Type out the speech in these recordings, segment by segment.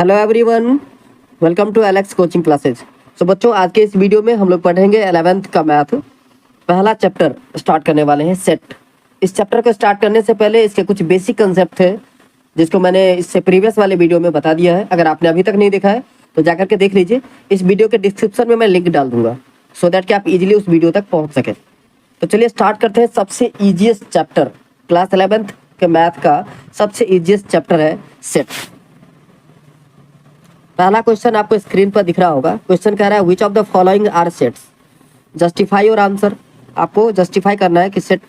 Hello everyone, welcome to Alex coaching classes. So बच्चों, आज के इस वीडियो में हम लोग पढ़ेंगे 11th का मैथ। पहला चैप्टर स्टार्ट करने वाले हैं, सेट। इस चैप्टर को स्टार्ट करने से पहले इसके कुछ बेसिक कंसेप्ट थे जिसको मैंने इससे प्रीवियस वाले वीडियो में बता दिया है। अगर आपने अभी तक नहीं देखा है तो जाकर के देख लीजिए। इस वीडियो के डिस्क्रिप्शन में मैं लिंक डाल दूंगा सो दैट कि आप इजीली उस वीडियो तक पहुंच सके। तो चलिए स्टार्ट करते हैं। सबसे ईजिएस्ट चैप्टर क्लास 11th के मैथ का सबसे ईजिएस्ट चैप्टर है सेट। पहला क्वेश्चन आपको स्क्रीन पर दिख रहा होगा। क्वेश्चन कह रहा है which of the following are sets, justify your answer. आपको जस्टिफाई करना है कि सेट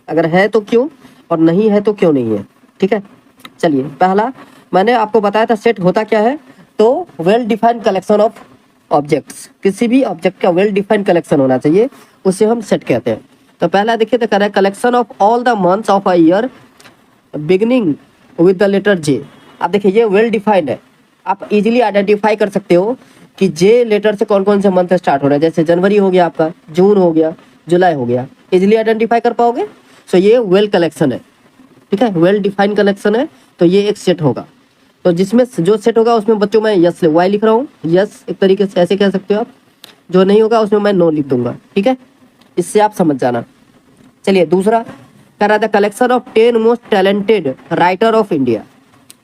अगर है तो क्यों और नहीं है तो क्यों नहीं है। ठीक है, चलिए पहला मैंने आपको बताया था सेट होता क्या है। तो well defined collection of objects, किसी भी ऑब्जेक्ट का वेल डिफाइंड कलेक्शन होना चाहिए, उसे हम सेट कहते हैं। तो पहला देखिए तो कह रहा है collection of all the months of a year beginning with the letter J. आप देखिए ये वेल डिफाइंड है, आप इजीली आइडेंटिफाई कर सकते हो कि जे लेटर से कौन कौन से मंथ स्टार्ट हो रहा है। जैसे जनवरी हो गया, आपका जून हो गया, जुलाई हो गया, इजीली आइडेंटिफाई कर पाओगे। सो ये वेल कलेक्शन है, ठीक है, वेल डिफाइंड कलेक्शन है। तो ये एक सेट होगा। तो जिसमें जो सेट होगा उसमें बच्चों मैं यस वाई लिख रहा हूँ, यस एक तरीके से ऐसे कह सकते हो आप। जो नहीं होगा उसमें मैं नो लिख दूंगा, ठीक है, इससे आप समझ जाना। चलिए दूसरा कह रहा था collection of 10 most talented writer of India.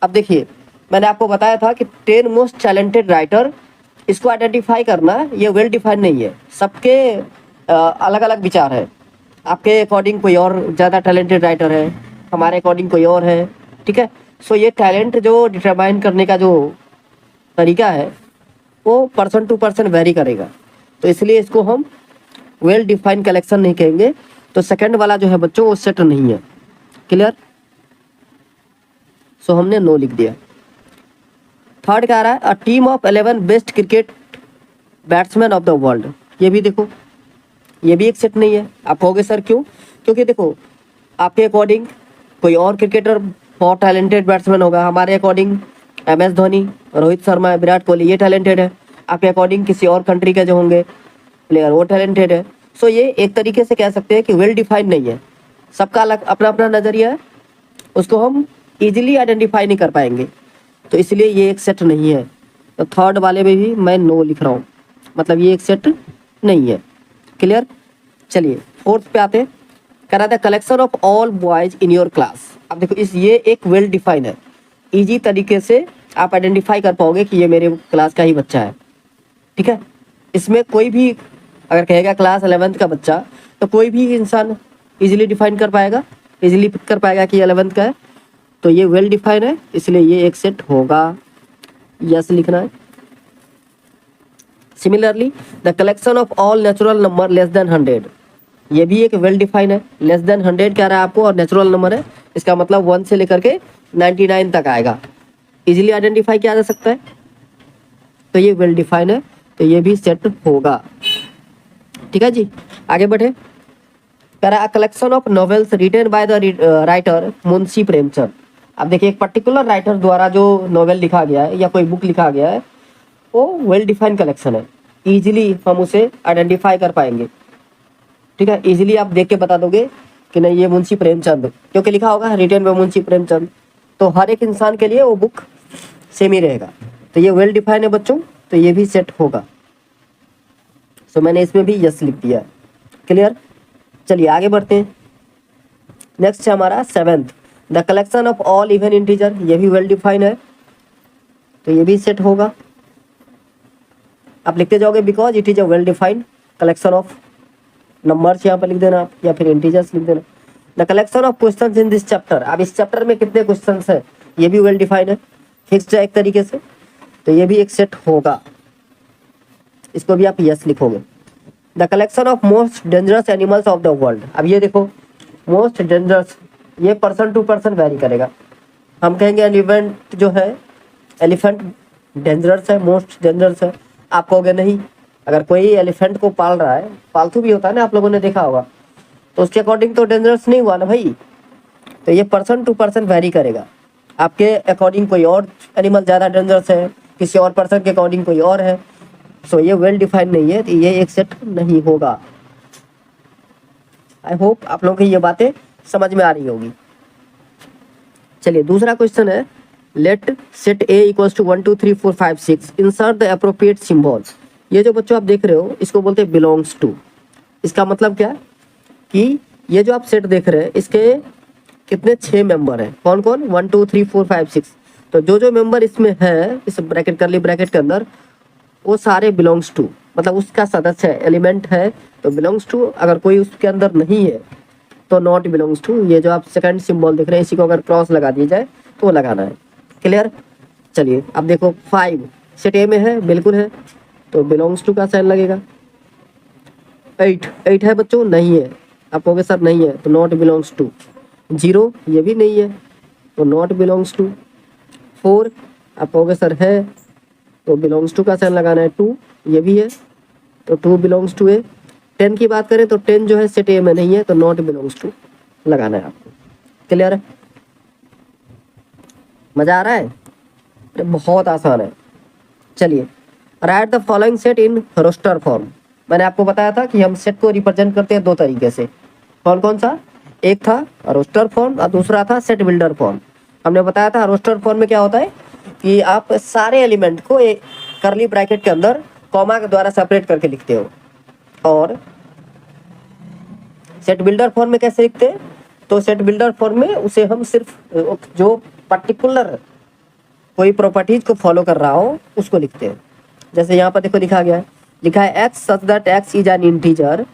अब देखिए मैंने आपको बताया था कि 10 मोस्ट टैलेंटेड राइटर, इसको आइडेंटिफाई करना ये वेल डिफाइंड नहीं है। सबके अलग अलग विचार है। आपके अकॉर्डिंग कोई और ज़्यादा टैलेंटेड राइटर है, हमारे अकॉर्डिंग कोई और है, ठीक है। सो ये टैलेंट जो डिटरमाइन करने का जो तरीका है वो पर्सन टू पर्सन वेरी करेगा। तो इसलिए इसको हम वेल डिफाइंड कलेक्शन नहीं कहेंगे। तो सेकंड वाला जो है बच्चों वो सेट नहीं है। क्लियर? सो हमने नो लिख दिया। थर्ड क्या आ रहा है a team of 11 best cricket batsman of the world. ये भी देखो, ये भी एक सेट नहीं है। आप कहोगे सर क्यों? क्योंकि देखो आपके अकॉर्डिंग कोई और क्रिकेटर बहुत टैलेंटेड बैट्समैन होगा, हमारे अकॉर्डिंग MS धोनी, रोहित शर्मा, विराट कोहली ये टैलेंटेड है। आपके अकॉर्डिंग किसी और कंट्री के जो होंगे प्लेयर वो टैलेंटेड है। सो ये एक तरीके से कह सकते हैं कि वेल डिफाइंड नहीं है। सबका अलग अपना अपना नज़रिया है, उसको हम इजीली आइडेंटिफाई नहीं कर पाएंगे। तो इसलिए ये एक सेट नहीं है। तो थर्ड वाले में भी मैं नो लिख रहा हूँ, मतलब ये एक सेट नहीं है। क्लियर? चलिए फोर्थ पे आते हैं। कह रहा था collection of all boys in your class. अब देखो ये एक वेल डिफाइन है, इजी तरीके से आप आइडेंटिफाई कर पाओगे कि ये मेरे क्लास का ही बच्चा है, ठीक है। इसमें कोई भी अगर कहेगा क्लास 11th का बच्चा तो कोई भी इंसान इजीली डिफाइन कर पाएगा, इजीली पिक कर पाएगा कि 11th का है। तो ये वेल डिफाइन है, इसलिए ये एक सेट होगा, यस लिखना है। Similarly the collection of all natural number less then 100, ये भी एक वेल डिफाइन है। लेस देन 100 कह रहा है आपको और नेचुरल नंबर है, इसका मतलब 1 से लेकर के 99 तक आएगा, इजीली आइडेंटिफाई किया जा सकता है। तो ये वेल डिफाइन है, तो ये भी सेट होगा, ठीक है जी। आगे बढ़े। कह रहा है collection of novels written by the writer Munshi Premchand. अब देखिए एक पर्टिकुलर राइटर द्वारा जो नॉवेल लिखा गया है या कोई बुक लिखा गया है वो वेल डिफाइंड कलेक्शन है, इजीली हम उसे आइडेंटिफाई कर पाएंगे, ठीक है। इजीली आप देख के बता दोगे कि नहीं ये मुंशी प्रेमचंद, क्योंकि लिखा होगा रिटन बाय मुंशी प्रेमचंद। तो हर एक इंसान के लिए वो बुक सेम ही रहेगा। तो ये वेल डिफाइंड है बच्चों, तो ये भी सेट होगा। सो मैंने इसमें भी यस लिख दिया। क्लियर? चलिए आगे बढ़ते हैं। नेक्स्ट है हमारा 7th the collection of all even integer. ये भी वेल डिफाइन है, तो ये भी सेट होगा। आप लिखते जाओगे because it is a well defined collection of numbers, यहाँ पर लिख देना आप, या फिर इंटीजर्स लिख देना। The collection of questions in this chapter. अब इस चैप्टर में कितने क्वेश्चंस है ये भी वेल डिफाइंड है, फिक्स्ड है एक तरीके से। तो ये भी एक सेट होगा, इसको भी आप यस लिखोगे। The collection of most dangerous animals of the world. अब ये देखो मोस्ट डेंजरस, ये पर्सन टू पर्सन वेरी करेगा। हम कहेंगे एलिफेंट जो है, एलिफेंट डेंजरस है, मोस्ट डेंजरस है। आप कहोगे नहीं, अगर कोई एलिफेंट को पाल रहा है, पालतू भी होता है ना, आप लोगों ने देखा होगा, तो उसके अकॉर्डिंग तो डेंजरस नहीं हुआ ना भाई। तो ये पर्सन टू पर्सन वेरी करेगा। आपके अकॉर्डिंग कोई और एनिमल ज़्यादा डेंजरस है, किसी और पर्सन के अकॉर्डिंग कोई और है। सो ये वेल डिफाइंड नहीं है, तो ये एक सेट नहीं होगा। आई होप आप लोगों की ये बातें समझ में आ रही होगी। चलिए दूसरा क्वेश्चन है let set A equals to 1 2 3 4 5 6 insert the appropriate symbol. ये जो बच्चों आप देख रहे हो इसको बोलते हैं बिलोंग्स टू। इसका मतलब क्या कि ये जो आप सेट देख रहे हैं इसके कितने 6 मेंबर हैं, कौन कौन, 1 2 3 4 5 6। तो जो मेंबर इसमें है इस ब्रैकेट करली ब्रैकेट के अंदर वो सारे बिलोंग्स टू, मतलब उसका सदस्य है, एलिमेंट है तो बिलोंग्स टू। अगर कोई उसके अंदर नहीं है तो नॉट बिलोंग्स टू। ये जो आप सेकंड सिंबल देख रहे हैं इसी को अगर क्रॉस लगा दिया जाए तो वो लगाना है। क्लियर। चलिए अब देखो 5 सेट ए में है, बिल्कुल है, तो बिलोंग्स टू का साइन लगेगा। 8 है बच्चों, नहीं है, आप कहोगे सर नहीं है तो नॉट बिलोंग्स टू। 0 ये भी नहीं है तो नॉट बिलोंग्स टू। 4 आप कहोगे सर है तो बिलोंग्स टू का साइन लगाना है। 2 ये भी है तो 2 बिलोंग्स टू है। 10 की बात करें तो 10 जो है सेट ए में नहीं है तो नॉट बिलोंग्स टू लगाना है आपको। क्लियर है, मजा आ रहा है, अरे बहुत आसान है। चलिए write the following set in roster form. मैंने आपको बताया था कि हम सेट को रिप्रेजेंट करते हैं 2 तरीके से, कौन कौन सा, एक था रोस्टर फॉर्म और दूसरा था सेट बिल्डर फॉर्म। हमने बताया था रोस्टर फॉर्म में क्या होता है कि आप सारे एलिमेंट को एक करली ब्रैकेट के अंदर कॉमा के द्वारा सेपरेट करके लिखते हो। और सेट बिल्डर फॉर्म में कैसे लिखते हैं, तो सेट बिल्डर फॉर्म में उसे हम सिर्फ जो पर्टिकुलर कोई प्रॉपर्टीज को फॉलो कर रहा हो उसको लिखते हैं। जैसे यहाँ पर देखो लिखा गया है, लिखा है x such that x is an integer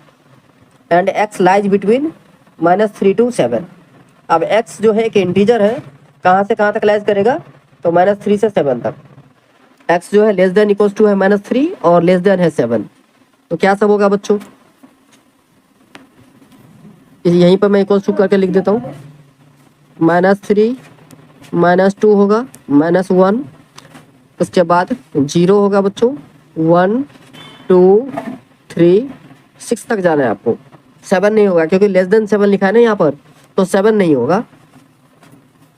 and x lies between -3 to 7। अब एक्स जो है एक इंटीजर है, कहाँ से कहाँ तक लाइज करेगा, तो -3 से 7 तक। एक्स जो है लेस देन इक्वल्स टू है -3 और लेस देन है 7। तो क्या सब होगा बच्चों, यहीं पर मैं इक्वल्स टू करके लिख देता हूँ। -3 -2 होगा, -1, उसके बाद 0 होगा बच्चों, 1 2 3 6 तक जाना है आपको। 7 नहीं होगा क्योंकि लेस देन 7 लिखा है ना यहाँ पर, तो 7 नहीं होगा।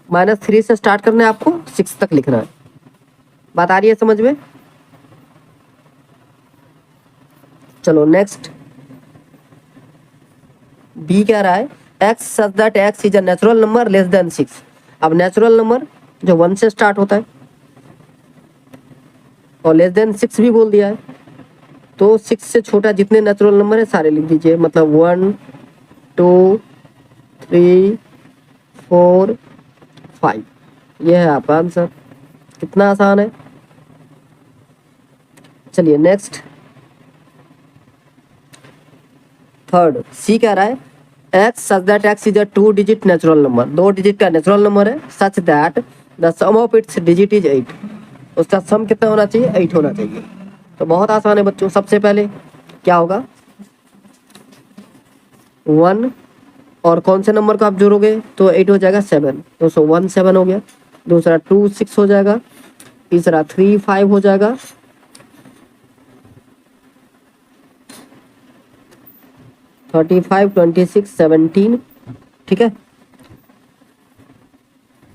-3 से स्टार्ट करना है आपको, 6 तक लिखना है। बात आ रही है समझ में। चलो नेक्स्ट बी कह रहा है x such that x is a natural number less then 6। अब नेचुरल नंबर जो 1 से स्टार्ट होता है और लेस देन 6 भी बोल दिया है, तो 6 से छोटा जितने नेचुरल नंबर है सारे लिख दीजिए। मतलब 1 2 3 4 5, ये है आपका आंसर। कितना आसान है। चलिए नेक्स्ट थर्ड सी कह रहा है x such that x is a 2 digit natural number. 2 digit का नेचुरल नंबर है, such that the sum of its digit is 8। उसका सम कितना होना चाहिए, 8 होना चाहिए। तो बहुत आसान है बच्चों। सबसे पहले क्या होगा, 1 और कौन से नंबर को आप जोड़ोगे तो 8 हो जाएगा, 7, तो 1 7 हो गया। दूसरा 2 6 हो जाएगा, तीसरा 3 5 हो जाएगा, 35 26 17, ठीक है।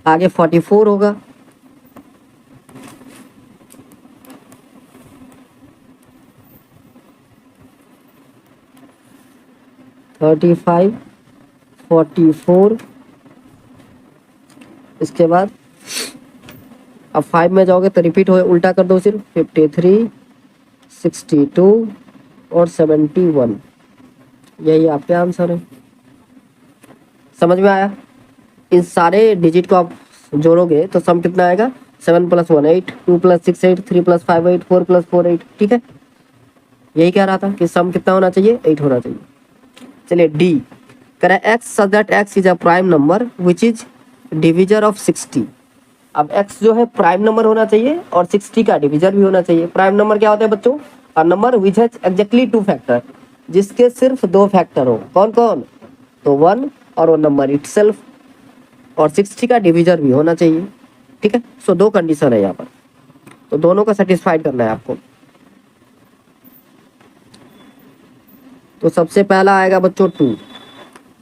आगे 44 होगा, थर्टी 44, इसके बाद अब 5 में जाओगे तो रिपीट हो, उल्टा कर दो सिर्फ, 53 62 और 71। यही आपके आंसर है। समझ में आया। इन सारे डिजिट को आप जोड़ोगे तो सम कितना आएगा, 7 + 1 8, 2 + 6 8, 3 + 5 8, 4 + 4 8, ठीक है। यही कह रहा था कि सम कितना होना चाहिए, 8 होना चाहिए। चलिए डी कह रहा है x such that x is a prime number which is divisor of 60। अब x जो है प्राइम नंबर होना चाहिए और 60 का डिविजर भी होना चाहिए। प्राइम नंबर क्या होता है बच्चों, a number which has exactly 2 factor, जिसके सिर्फ 2 फैक्टर हो। कौन कौन, तो 1 और वो नंबर इटसेल्फ, और 60 का डिविजर भी होना चाहिए, ठीक है। सो 2 कंडीशन है यहाँ पर, तो दोनों का सेटिस्फाइड करना है आपको। तो सबसे पहला आएगा बच्चों 2।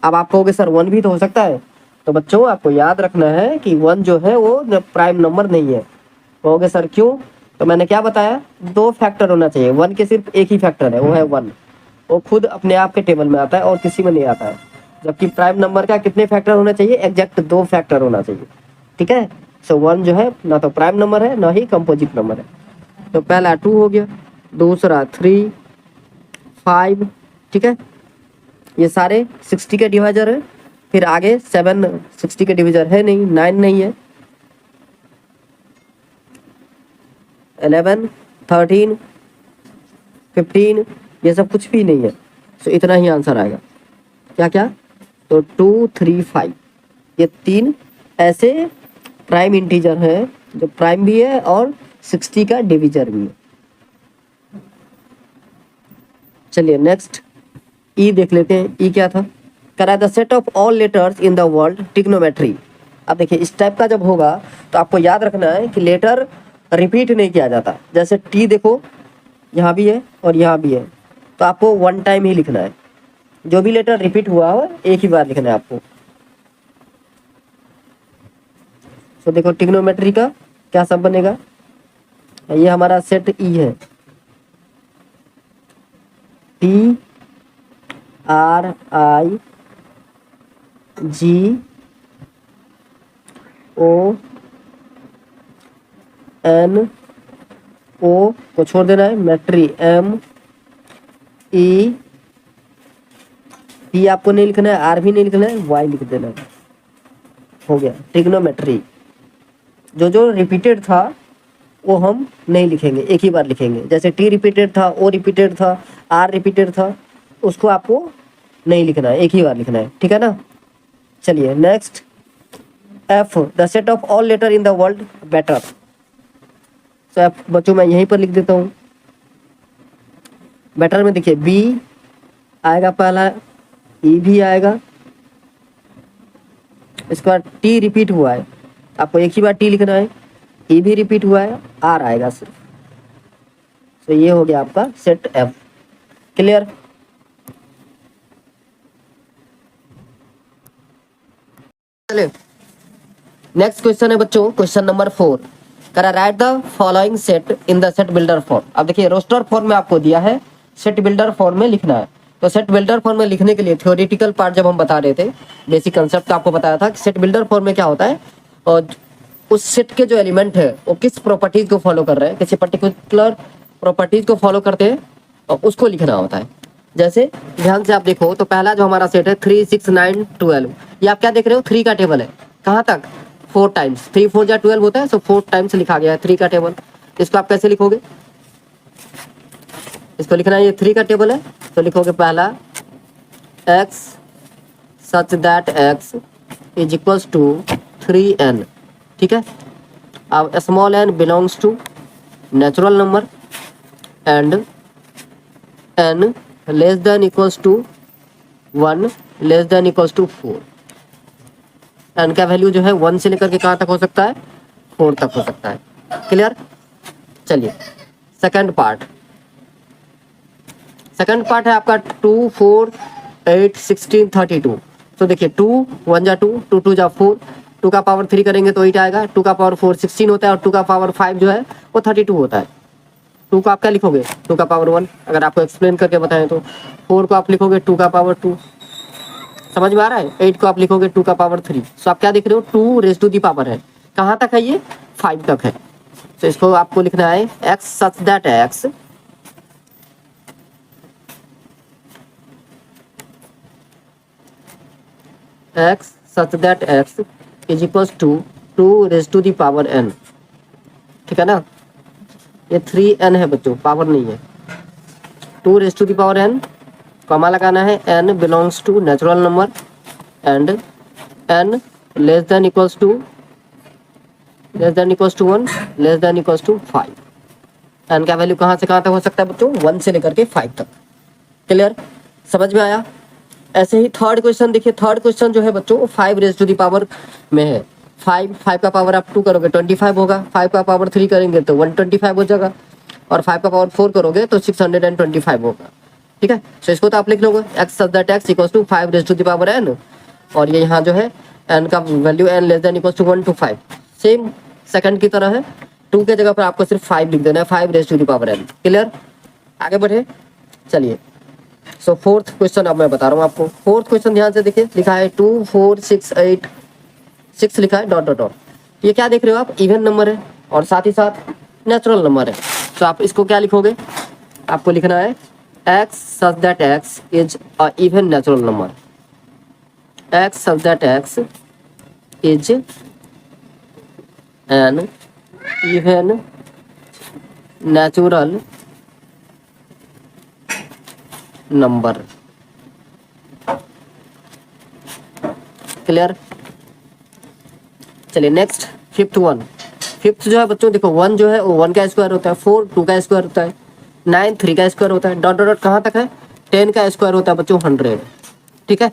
अब आप कहोगे सर 1 भी तो हो सकता है, तो बच्चों आपको याद रखना है कि 1 जो है वो प्राइम नंबर नहीं है। कहोगे सर क्यों, तो मैंने क्या बताया, 2 फैक्टर होना चाहिए। 1 के सिर्फ एक ही फैक्टर है, वो है 1, वो खुद अपने आप के टेबल में आता है और किसी में नहीं आता है। जबकि प्राइम नंबर का कितने फैक्टर होना चाहिए, एग्जैक्ट 2 फैक्टर होना चाहिए, ठीक है। सो 1 जो है ना तो प्राइम नंबर है ना ही कंपोजिट नंबर है। तो पहला 2 हो गया, दूसरा 3, 5, ठीक है, ये सारे 60 के डिवाइजर है। फिर आगे 7 60 के डिवाइजर है नहीं, 9 नहीं है, 11, 13, 15 ये सब कुछ भी नहीं है। सो इतना ही आंसर आएगा। क्या क्या? तो 2, 3, 5 ये 3 ऐसे प्राइम इंटीजर है जो प्राइम भी है और 60 का डिविजर भी है। चलिए नेक्स्ट ई देख लेते हैं। ई क्या था? करा the set of all letters in the world trigonometry. अब देखिए इस टाइप का जब होगा तो आपको याद रखना है कि लेटर रिपीट नहीं किया जाता। जैसे टी देखो यहाँ भी है और यहाँ भी है, तो आपको 1 टाइम ही लिखना है। जो भी लेटर रिपीट हुआ हो एक ही बार लिखना है आपको। तो देखो ट्रिग्नोमेट्री का क्या सब बनेगा, ये हमारा सेट ई है, T R I G O N O को छोड़ देना है, मेट्री M E P आपको नहीं लिखना है, R भी नहीं लिखना है, Y लिख देना है। हो गया ट्रिग्नोमेट्री। जो जो रिपीटेड था वो हम नहीं लिखेंगे, एक ही बार लिखेंगे। जैसे T रिपीटेड था, O रिपीटेड था, R रिपीटेड था, उसको आपको नहीं लिखना है, एक ही बार लिखना है, ठीक है ना। चलिए next F the set of all letter in the world better. तो F बच्चों मैं यहीं पर लिख देता हूँ। बेटर में देखिए B आएगा पहला, E भी आएगा, इसके बाद T रिपीट हुआ है, आपको एक ही बार T लिखना है, E भी रिपीट हुआ है, R आएगा सिर्फ। तो ये हो गया आपका सेट F। क्लियर? चलिए नेक्स्ट क्वेश्चन है बच्चों, क्वेश्चन नंबर 4। करा right the following set in the set builder form. अब देखिए रोस्टर फॉर्म में आपको दिया है, सेट बिल्डर फॉर्म में लिखना है। तो सेट बिल्डर फॉर्म में लिखने के लिए थ्योरेटिकल पार्ट जब हम बता रहे थे, बेसिक कंसेप्ट आपको बताया था कि सेट बिल्डर फॉर्म में क्या होता है और उस सेट के जो एलिमेंट है वो किस प्रॉपर्टीज को फॉलो कर रहे हैं, किसी पर्टिकुलर प्रॉपर्टीज को फॉलो करते हैं और उसको लिखना होता है। जैसे ध्यान से आप देखो तो पहला जो हमारा सेट है 3, 6, 9, 12, ये आप क्या देख रहे हो, 3 का टेबल है। कहाँ तक? 4 टाइम्स, 3 4 जा 12 होता है, सो 4 टाइम्स लिखा गया है 3 का टेबल। इसको आप कैसे लिखोगे? इसको लिखना है, ये 3 का टेबल है, तो लिखोगे पहला x such that x is equals to 3n, ठीक है। अब small n belongs to natural number and n less than equals to 1 less than equals to 4। n का वैल्यू जो है 1 से लेकर के कहाँ तक हो सकता है? 4 तक हो सकता है। क्लियर? चलिए सेकंड पार्ट। सेकंड पार्ट है आपका 2, 4, 8, 16, 32। तो देखिए 2 1 जा 2, 2 2 जा 4, 2 का पावर 3 करेंगे तो 8 आएगा, 2 का पावर 4 16 होता है और 2 का पावर 5 जो है वो 32 होता है। 2 को आप क्या लिखोगे? 2 का पावर 1, अगर आपको एक्सप्लेन करके बताएं तो। 4 को आप लिखोगे 2 का पावर 2, समझ में आ रहा है। 8 को आप लिखोगे 2 का पावर 3। सो आप क्या देख रहे हो, 2 रेज़ टू दी पावर है। कहाँ तक है ये? 5 तक है। तो इसको आपको लिखना है x such that x x such that x is equals to 2 raised to the power n, ठीक है ना। ये 3n है बच्चों, पावर नहीं है। 2 raised to the power n, comma लगाना है, n belongs to natural number and n less than equals to 1 less than equals to 5। n का वैल्यू कहाँ से कहाँ तक हो सकता है बच्चों? 1 से लेकर के 5 तक। क्लियर? समझ में आया? ऐसे ही थर्ड क्वेश्चन देखिए। थर्ड क्वेश्चन जो है बच्चों 5 रेज़ टू दी पावर में है। 5 का पावर आप 2 करोगे 25 होगा, 5 का पावर 3 करेंगे तो 125 हो जाएगा और 5 का पावर 4 करोगे तो 625 होगा, ठीक है। तो इसको तो आप लिख लोगे x such that x equals to 5 raise to the power n, और ये यहाँ जो है n का value n less than equals to 1 to 5, same second की तरह है। 2 के जगह पर आपको सिर्फ 5 लिख देना है, 5 raise to the power n। Clear? आगे बढ़े, चलिए। सो फोर्थ क्वेश्चन अब मैं बता रहा हूँ आपको। फोर्थ क्वेश्चन ध्यान से देखिए, लिखा है 2 4 6 8, 6 लिखा है डॉट डॉट डॉट। ये क्या देख रहे हो आप, इवन नंबर है और साथ ही साथ नेचुरल नंबर है। तो आप इसको क्या लिखोगे, आपको लिखना है x such that x is a even natural number, x such that x is an even natural number। Clear. चलिए नेक्स्ट फिफ्थ वन। फिफ्थ जो है बच्चों देखो, वन जो है वो 1 का स्क्वायर होता है, 4 2 का स्क्वायर होता है, 9 3 का स्क्वायर होता है, डॉट डॉट डॉट कहाँ तक है, 10 का स्क्वायर होता है बच्चों 100। ठीक है,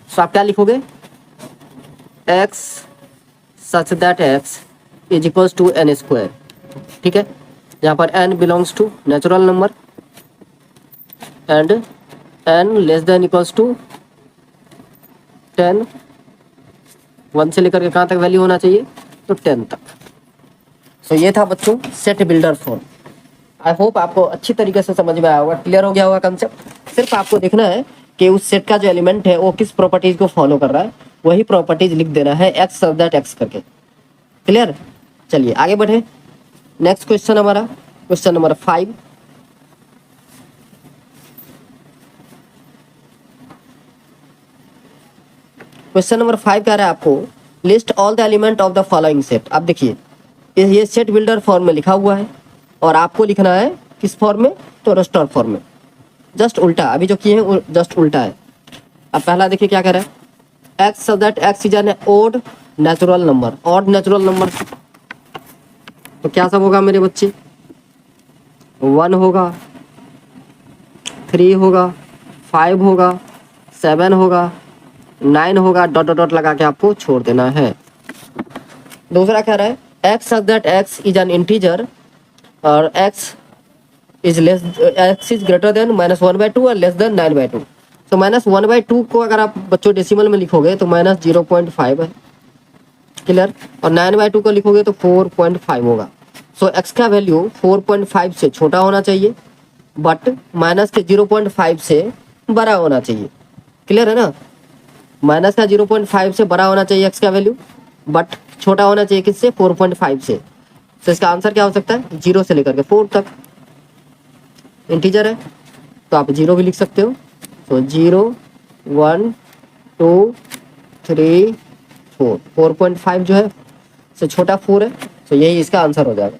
तो आप क्या लिखोगे, x such that x is equals to n square. ठीक है, जहाँ पर n belongs to natural number and n less than equals to 10, 1 से लेकर के कहाँ तक वैल्यू होना चाहिए, तो 10 तक। सो ये था बच्चों set builder form. I hope आपको अच्छी तरीके से समझ में आया होगा, क्लियर हो गया होगा कंसेप्ट। सिर्फ आपको देखना है कि उस सेट का जो एलिमेंट है वो किस प्रॉपर्टीज को फॉलो कर रहा है, वही प्रॉपर्टीज लिख देना है एक्स सच दैट एक्स करके। क्लियर। चलिए आगे बढ़े, नेक्स्ट क्वेश्चन हमारा क्वेश्चन नंबर 5। क्वेश्चन नंबर 5 कह रहा है आपको list all the element of the following set. आप देखिए ये सेट बिल्डर फॉर्म में लिखा हुआ है और आपको लिखना है किस फॉर्म में, तो रस्टर फॉर्म में, जस्ट उल्टा। अभी जो किए हैं वो जस्ट उल्टा है। अब पहला देखिए क्या कह रहा है, x such that x is an odd natural number. Odd natural number तो क्या सब होगा मेरे बच्चे, 1 होगा, 3 होगा, 5 होगा, 7 होगा, 9 होगा, डॉट डॉट डॉट लगा के आपको छोड़ देना है। दूसरा कह रहा है x such that x is an integer और x इज ग्रेटर देन -1/2 और लेस देन 9/2। तो -1/2 को अगर आप बच्चों डेसिमल में लिखोगे तो -0.5 है। क्लियर। और 9/2 को लिखोगे तो 4.5 होगा। सो x का वैल्यू 4.5 से छोटा होना चाहिए बट माइनस के 0.5 से बड़ा होना चाहिए। क्लियर है ना, माइनस का 0.5 से बड़ा होना चाहिए x का वैल्यू, बट छोटा होना चाहिए किससे, 4.5 से। तो इसका आंसर क्या हो सकता है, 0 से लेकर के 4 तक। इंटीजर है तो आप 0 भी लिख सकते हो। तो 0 1 2 3 4, 4.5 जो है से छोटा 4 है, तो यही इसका आंसर हो जाएगा।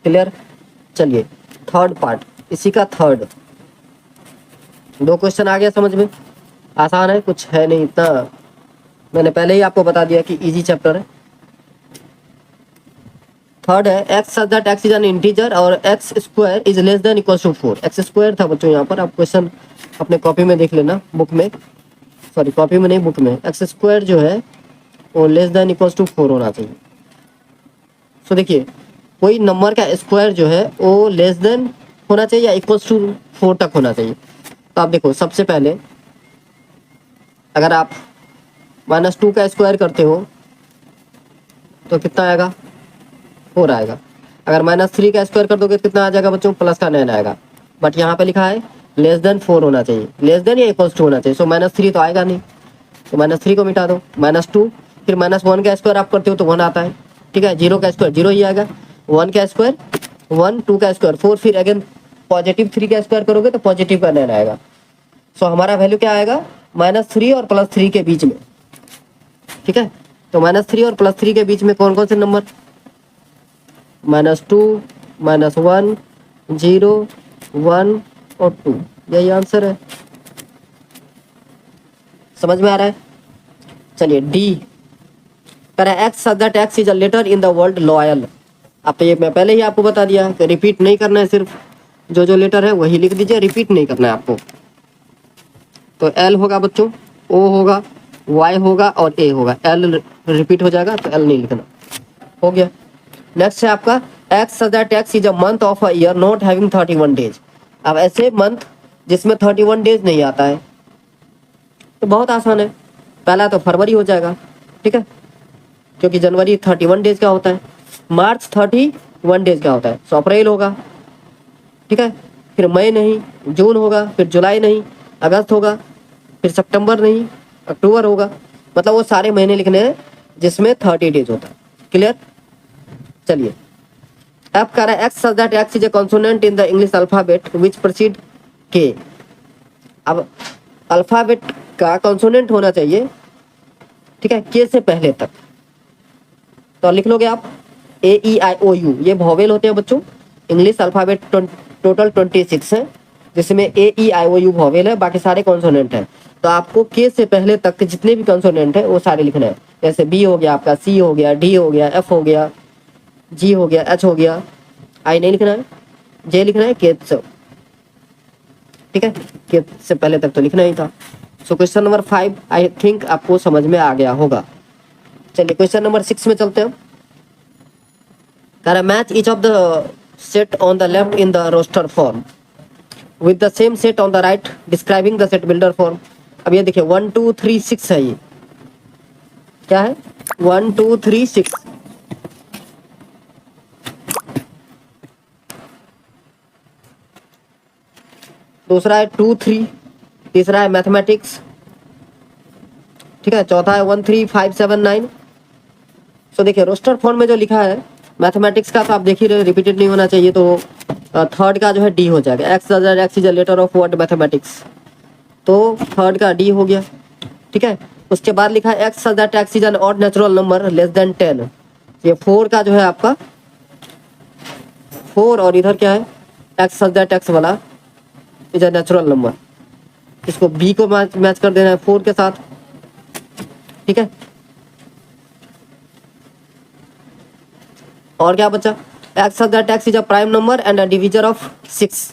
क्लियर। चलिए थर्ड पार्ट, इसी का थर्ड। 2 क्वेश्चन आ गया समझ में, आसान है, कुछ है नहीं इतना, मैंने पहले ही आपको बता दिया कि इजी चैप्टर है। थर्ड है x such that x is an integer और x square is less than equal to 4। X square था बच्चों, यहाँ पर आप क्वेश्चन अपने कॉपी में देख लेना, बुक में, सॉरी कॉपी में नहीं बुक में। एक्स स्क्वायर जो है वो लेस देन इक्वल टू 4 होना चाहिए। सो देखिए कोई नंबर का स्क्वायर जो है वो लेस देन होना चाहिए या इक्वल टू 4 तक होना चाहिए। तो आप देखो सबसे पहले अगर आप -2 का स्क्वायर करते हो तो कितना आएगा, 4 आएगा। अगर -3 का स्क्वायर कर दोगे तो कितना आ जाएगा बच्चों, प्लस का 9 आएगा। बट यहाँ पे लिखा है लेस देन 4 होना चाहिए, लेस देन या इक्वल्स टू होना चाहिए। सो -3 तो आएगा नहीं, तो -3 को मिटा दो, -2, फिर -1 का स्क्वायर आप करते हो तो 1 आता है। ठीक है, 0 का स्क्वायर 0 ही आएगा, 1 का स्क्वायर 1, 2 का स्क्वायर 4, फिर अगेन पॉजिटिव 3 का स्क्वायर करोगे तो पॉजिटिव का 9 आएगा। सो हमारा वैल्यू क्या आएगा, -3 और +3 के बीच में। ठीक है, तो -3 और +3 के बीच में कौन कौन से नंबर, -2, -1, 0, 1 और 2, यही आंसर है। समझ में आ रहा है। चलिए डी पर X such that x is a letter in the word loyal. अब तो ये मैं पहले ही आपको बता दिया कि रिपीट नहीं करना है, सिर्फ जो जो लेटर है वही लिख दीजिए, रिपीट नहीं करना है आपको। तो एल होगा बच्चों, ओ होगा, वाई होगा और ए होगा। एल रिपीट हो जाएगा तो एल नहीं लिखना। हो गया। नेक्स्ट है आपका x such that x is a month of a year not having 31 days. अब ऐसे मंथ जिसमें 31 डेज नहीं आता है तो बहुत आसान है, पहला तो फरवरी हो जाएगा। ठीक है, क्योंकि जनवरी 31 डेज का होता है, मार्च 31 डेज का होता है, सो अप्रैल होगा। ठीक है, फिर मई नहीं, जून होगा, फिर जुलाई नहीं, अगस्त होगा, फिर सितंबर नहीं, अक्टूबर होगा। मतलब वो सारे महीने लिखने हैं जिसमें 30 डेज होता है। क्लियर? चलिए, अब कह रहा है x such that x is a consonant in the English alphabet which proceed के। अब अल्फाबेट का कॉन्सोनेंट होना चाहिए, ठीक है, के से पहले तक। तो लिख लोगे आप AEIOU, ये वॉवेल होते हैं बच्चों। इंग्लिश अल्फाबेट टोटल 26 है, जिसमें AEIOU वॉवेल है, बाकी सारे कॉन्सोनेंट है। तो आपको के से पहले तक के जितने भी कॉन्सोनेंट है वो सारे लिखना है। जैसे बी हो गया आपका, सी हो गया, डी हो गया, एफ हो गया, जी हो गया, एच हो गया, आई नहीं लिखना है, जे लिखना है, के से, ठीक है, के से पहले तक तो लिखना ही था। So question number 5 I think आपको समझ में आ गया होगा। चलिए क्वेश्चन नंबर 6 में चलते हैं। कह रहा match each of the set on the left in the roster form with the same set on the right describing the set builder form. अब ये देखिए 1 2 3 6 है, ये क्या है 1 2 3 6। दूसरा है 2 3, तीसरा है मैथमेटिक्स, ठीक है, चौथा है 1 3 5 7 9। सो देखिए रोस्टर फॉर्म में जो लिखा है मैथमेटिक्स का तो आप देख ही रहे, रिपीटेड नहीं होना चाहिए, तो थर्ड का जो है डी हो जाएगा। X is a letter of word mathematics, तो थर्ड का डी हो गया, ठीक है। उसके बाद लिखा है x such that x is an odd natural number less than 10। ये 4 का जो है आपका 4, और इधर क्या है एक्स सच दैट एक्स वाला इज अ नेचुरल नंबर, इसको बी को मैच कर देना है 4 के साथ, ठीक है। और क्या बचा, x such that x is a prime number and a divisor of 6।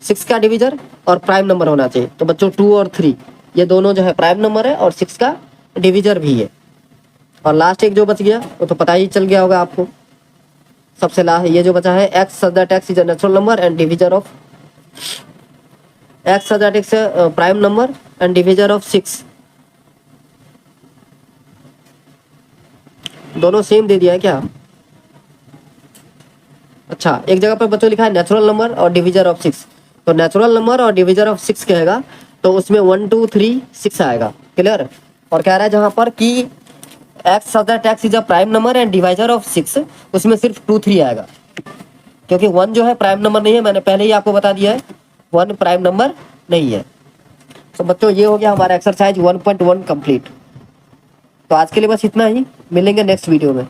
6 का डिवीजर और प्राइम नंबर होना चाहिए। तो बच्चों 2 और 3 ये दोनों जो है प्राइम नंबर है और 6 का डिवीजर भी है। और लास्ट एक जो बच गया वो तो पता ही चल गया होगा आपको। सबसे लास्ट ये जो बचा है x such that x is a natural number and divisor of x such that ex prime number and divisor of 6। दोनों सेम दे दिया है क्या? अच्छा, एक जगह पर बच्चों लिखा है नेचुरल नंबर और डिवीजर ऑफ 6, तो नेचुरल नंबर और डिवीजर ऑफ 6 कहेगा तो उसमें 1 2 3 6 आएगा। क्लियर? और कह रहा है जहां पर कि x such that x is a prime number and divisor of 6, उसमें सिर्फ 2 3 आएगा, क्योंकि 1 जो है प्राइम नंबर नहीं है, मैंने पहले ही आपको बता दिया है 1 प्राइम नंबर नहीं है। तो बच्चों ये हो गया हमारा एक्सरसाइज 1.1 कंप्लीट। तो आज के लिए बस इतना ही, मिलेंगे नेक्स्ट वीडियो में।